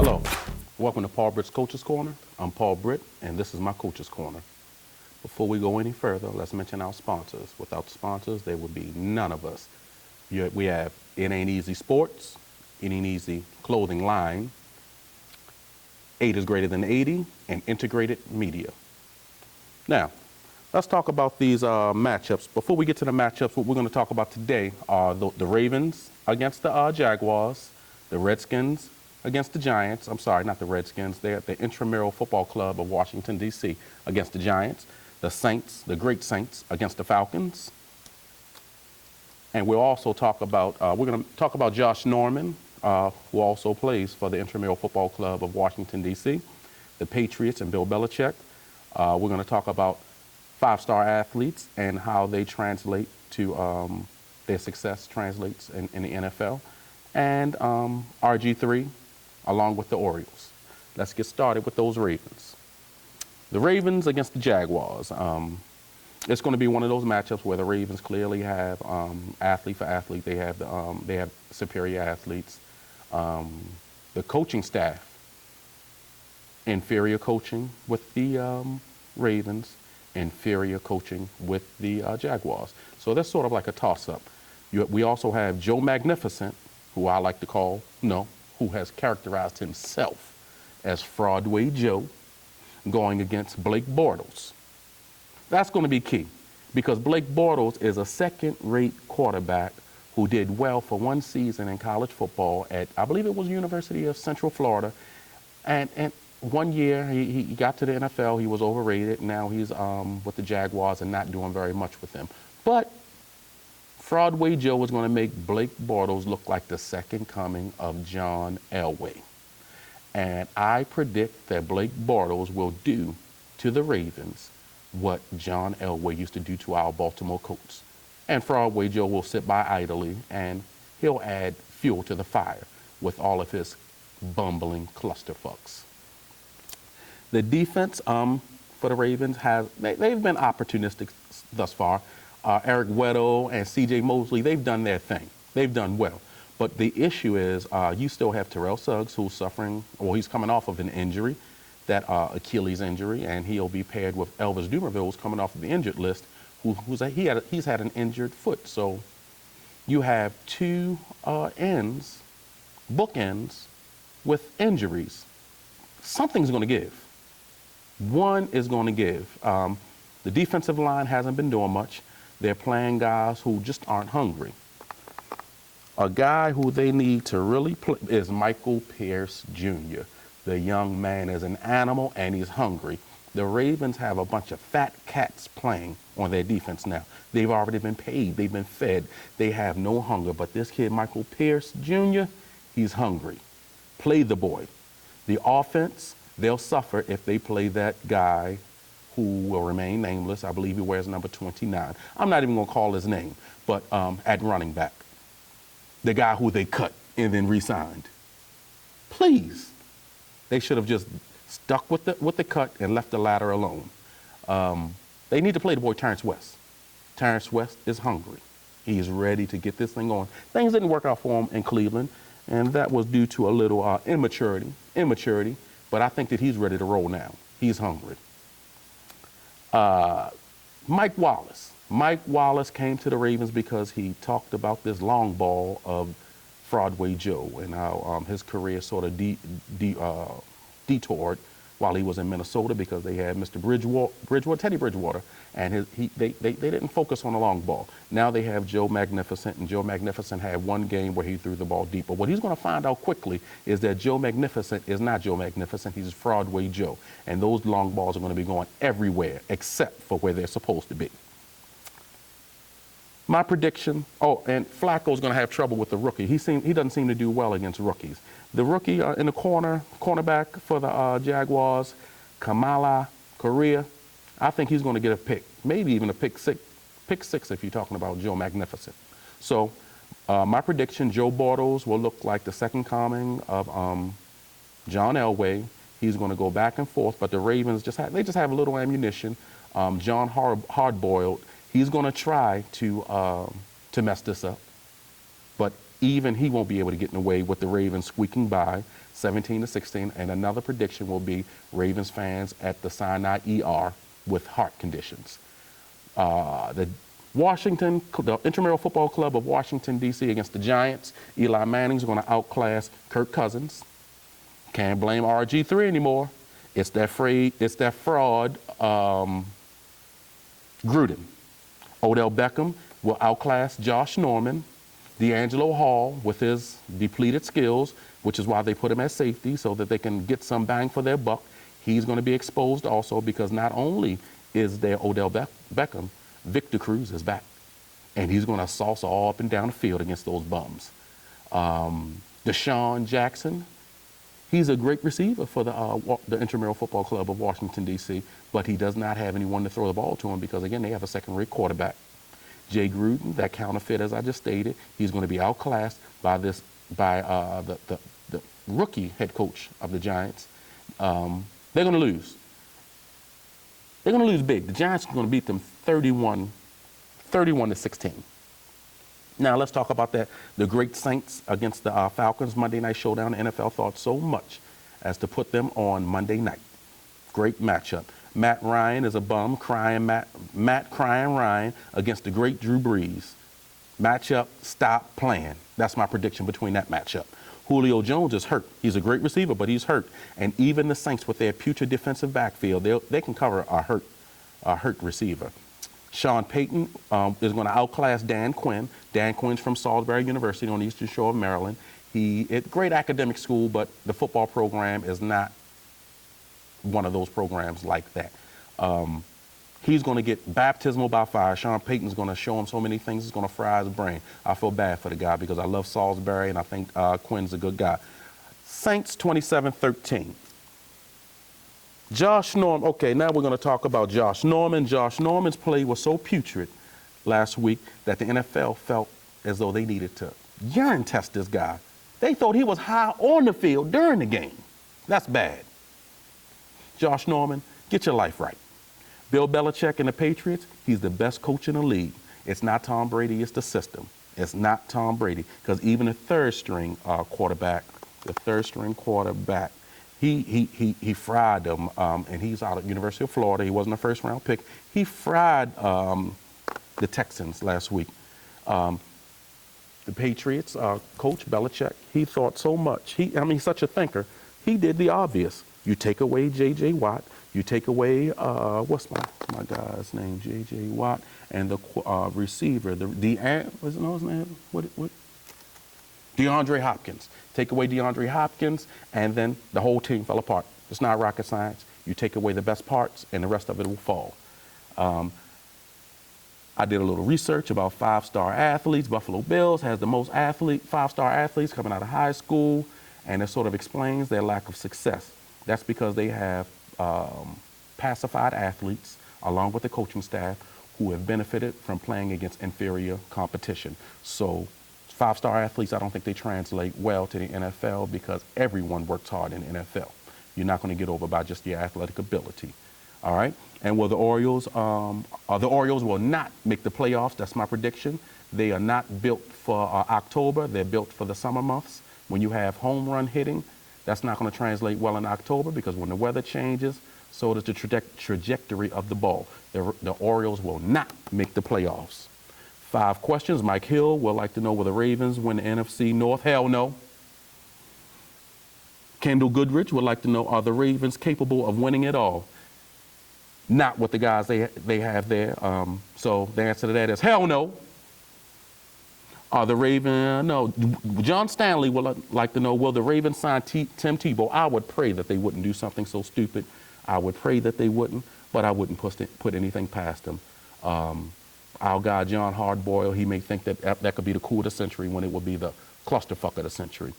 Hello, welcome to Paul Britt's Coach's Corner. I'm Paul Britt, and this is my Coach's Corner. Before we go any further, let's mention our sponsors. Without the sponsors, there would be none of us. We have It Ain't Easy Sports, It Ain't Easy Clothing Line, 8 is Greater Than 80, and Integrated Media. Now, let's talk about these matchups. Before we get to the matchups, what we're going to talk about today are the Ravens against the Jaguars, the Redskins against the Giants. I'm sorry, not the Redskins. They're the Intramural Football Club of Washington, D.C. against the Giants. The Saints, the great Saints, against the Falcons. And we'll also talk about, we're going to talk about Josh Norman, who also plays for the Intramural Football Club of Washington, D.C., the Patriots and Bill Belichick. We're going to talk about five-star athletes and how they translate to, their success translates in the NFL. And RG3, along with the Orioles. Let's get started with those Ravens. The Ravens against the Jaguars. It's going to be one of those matchups where the Ravens clearly have athlete for athlete. They have superior athletes. The coaching staff, inferior coaching with the Ravens, inferior coaching with the Jaguars. So that's sort of like a toss-up. We also have Joe Magnificent, who I like to call, who has characterized himself as Fraudway Joe, going against Blake Bortles. That's going to be key because Blake Bortles is a second-rate quarterback who did well for one season in college football at, I believe it was University of Central Florida. And one year he got to the NFL, he was overrated. Now he's with the Jaguars and not doing very much with them. But Fraudway Joe is going to make Blake Bortles look like the second coming of John Elway. And I predict that Blake Bortles will do to the Ravens what John Elway used to do to our Baltimore Colts. And Fraudway Joe will sit by idly and he'll add fuel to the fire with all of his bumbling clusterfucks. The defense for the Ravens they've been opportunistic thus far. Eric Weddle and C.J. Mosley, they've done their thing. They've done well. But the issue is you still have Terrell Suggs, who's suffering, or he's coming off of an injury, that Achilles injury, and he'll be paired with Elvis Dumervil, who's coming off of the injured list, he's had an injured foot. So you have two bookends with injuries. Something's going to give. One is going to give. The defensive line hasn't been doing much. They're playing guys who just aren't hungry. A guy who they need to really play is Michael Pierce Jr. The young man is an animal and he's hungry. The Ravens have a bunch of fat cats playing on their defense now. They've already been paid. They've been fed. They have no hunger. But this kid, Michael Pierce Jr., he's hungry. Play the boy. The offense, they'll suffer if they play that guy who will remain nameless. I believe he wears number 29. I'm not even going to call his name, but at running back. The guy who they cut and then re-signed. Please. They should have just stuck with the cut and left the latter alone. They need to play the boy Terrence West. Terrence West is hungry. He's ready to get this thing on. Things didn't work out for him in Cleveland, and that was due to a little immaturity, but I think that he's ready to roll now. He's hungry. Mike Wallace. Mike Wallace came to the Ravens because he talked about this long ball of Fraudway Joe and how his career sort of detoured while he was in Minnesota because they had Mr. Teddy Bridgewater, and they didn't focus on the long ball. Now they have Joe Magnificent, and Joe Magnificent had one game where he threw the ball deep. But what he's going to find out quickly is that Joe Magnificent is not Joe Magnificent, he's Fraudway Joe. And those long balls are going to be going everywhere except for where they're supposed to be. My prediction, and Flacco's going to have trouble with the rookie. He doesn't seem to do well against rookies. The rookie in the cornerback for the Jaguars, Kamala Correa, I think he's going to get a pick, maybe even a pick six if you're talking about Joe Magnificent. So my prediction, Joe Bortles will look like the second coming of John Elway. He's going to go back and forth, but the Ravens just have a little ammunition. John Hardboiled, he's going to try to mess this up. But Even he won't be able to get in the way with the Ravens squeaking by 17-16. And another prediction will be Ravens fans at the Sinai ER with heart conditions. The Intramural Football Club of Washington, D.C. against the Giants. Eli Manning's going to outclass Kirk Cousins. Can't blame RG3 anymore. It's that fraud Gruden. Odell Beckham will outclass Josh Norman. D'Angelo Hall, with his depleted skills, which is why they put him at safety, so that they can get some bang for their buck. He's going to be exposed also, because not only is there Odell Beckham, Victor Cruz is back. And he's going to salsa all up and down the field against those bums. Deshaun Jackson, he's a great receiver for the Intramural Football Club of Washington, D.C., but he does not have anyone to throw the ball to him because, again, they have a second-rate quarterback. Jay Gruden, that counterfeit, as I just stated, he's going to be outclassed by the rookie head coach of the Giants. They're going to lose. They're going to lose big. The Giants are going to beat them 31-16. Now let's talk about that. The great Saints against the Falcons Monday night showdown. The NFL thought so much as to put them on Monday night. Great matchup. Matt Ryan is a bum, Matt crying Ryan against the great Drew Brees. Matchup, stop playing. That's my prediction between that matchup. Julio Jones is hurt. He's a great receiver, but he's hurt. And even the Saints, with their putrid defensive backfield, they can cover a hurt receiver. Sean Payton is going to outclass Dan Quinn. Dan Quinn's from Salisbury University on the Eastern Shore of Maryland. It's a great academic school, but the football program is not one of those programs like that. He's going to get baptismal by fire. Sean Payton's going to show him so many things, it's going to fry his brain. I feel bad for the guy because I love Salisbury and I think Quinn's a good guy. Saints 27-13. Josh Norman. Okay, now we're going to talk about Josh Norman. Josh Norman's play was so putrid last week that the NFL felt as though they needed to urine test this guy. They thought he was high on the field during the game. That's bad. Josh Norman, get your life right. Bill Belichick and the Patriots, he's the best coach in the league. It's not Tom Brady, it's the system. It's not Tom Brady, because even the third string quarterback, he fried them, and he's out at University of Florida. He wasn't a first-round pick. He fried the Texans last week. The Patriots, Coach Belichick, he thought so much. He's such a thinker. He did the obvious. You take away J.J. Watt. You take away, what's my guy's name? J.J. Watt. And the receiver, what's his name? What? DeAndre Hopkins. Take away DeAndre Hopkins, and then the whole team fell apart. It's not rocket science. You take away the best parts, and the rest of it will fall. I did a little research about five-star athletes. Buffalo Bills has the most five-star athletes coming out of high school, and it sort of explains their lack of success. That's because they have pacified athletes, along with the coaching staff, who have benefited from playing against inferior competition. So five-star athletes, I don't think they translate well to the NFL because everyone works hard in the NFL. You're not going to get over by just your athletic ability. All right? And the Orioles will not make the playoffs. That's my prediction. They are not built for October. They're built for the summer months. When you have home run hitting, that's not going to translate well in October because when the weather changes, so does the trajectory of the ball. The Orioles will not make the playoffs. 5 questions. Mike Hill would like to know, will the Ravens win the NFC North? Hell no. Kendall Goodrich would like to know, are the Ravens capable of winning it all? Not with the guys they have there. So the answer to that is hell no. Are the Ravens, no. John Stanley would like to know, will the Ravens sign Tim Tebow? I would pray that they wouldn't do something so stupid. I would pray that they wouldn't, but I wouldn't put anything past them. Our guy, John Hardboiled, he may think that could be the coup of the century when it would be the clusterfuck of the century.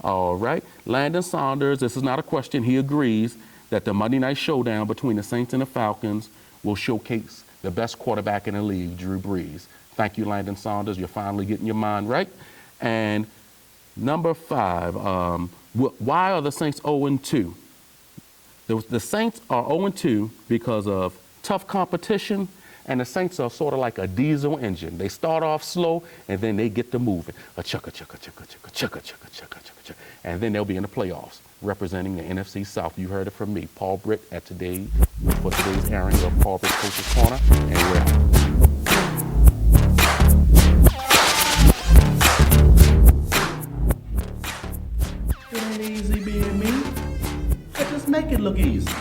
All right. Landon Saunders, this is not a question. He agrees that the Monday night showdown between the Saints and the Falcons will showcase the best quarterback in the league, Drew Brees. Thank you, Landon Saunders. You're finally getting your mind right. And number 5, why are the Saints 0-2? The Saints are 0-2 because of tough competition, And the Saints are sort of like a diesel engine. They start off slow, and then they get to moving. A chugga, chugga, chugga, chugga, chugga, chugga, chugga, chugga, chugga. And then they'll be in the playoffs, representing the NFC South. You heard it from me, Paul Britt, for today's airing of Paul Britt Coach's Corner, and we're out. It ain't easy being me. I just make it look easy.